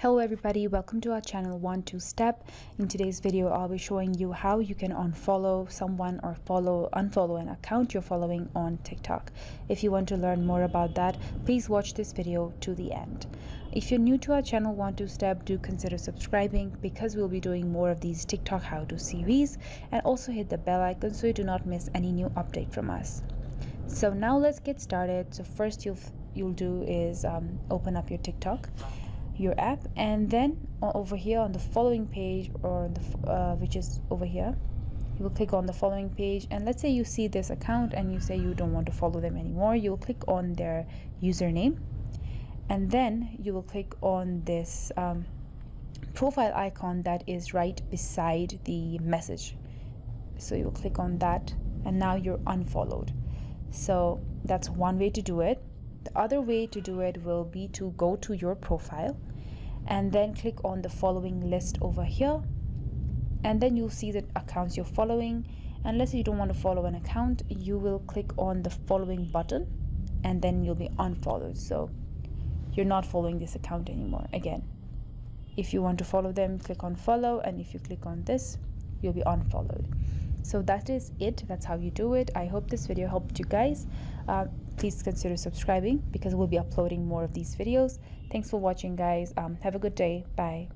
Hello everybody, welcome to our channel 1-2 Step. In today's video I'll be showing you how you can unfollow someone or unfollow an account you're following on TikTok. If you want to learn more about that, please watch this video to the end. If you're new to our channel 1-2 Step, do consider subscribing because we'll be doing more of these TikTok how-to series, and also hit the bell icon so you do not miss any new update from us. So now let's get started. So first you'll do is open up your TikTok, your app, and then over here on the following page, or which is over here, you will click on the following page. And let's say you see this account and you say you don't want to follow them anymore. You'll click on their username, and then you will click on this profile icon that is right beside the message. So you'll click on that, and now you're unfollowed. So that's one way to do it. The other way to do it will be to go to your profile and then click on the following list over here, and then you'll see the accounts you're following. Unless you don't want to follow an account, you will click on the following button and then you'll be unfollowed. So you're not following this account anymore. Again, if you want to follow them, click on follow, and if you click on this, you'll be unfollowed. So that is it. That's how you do it. I hope this video helped you guys. Please consider subscribing because we'll be uploading more of these videos. Thanks for watching, guys. Have a good day. Bye.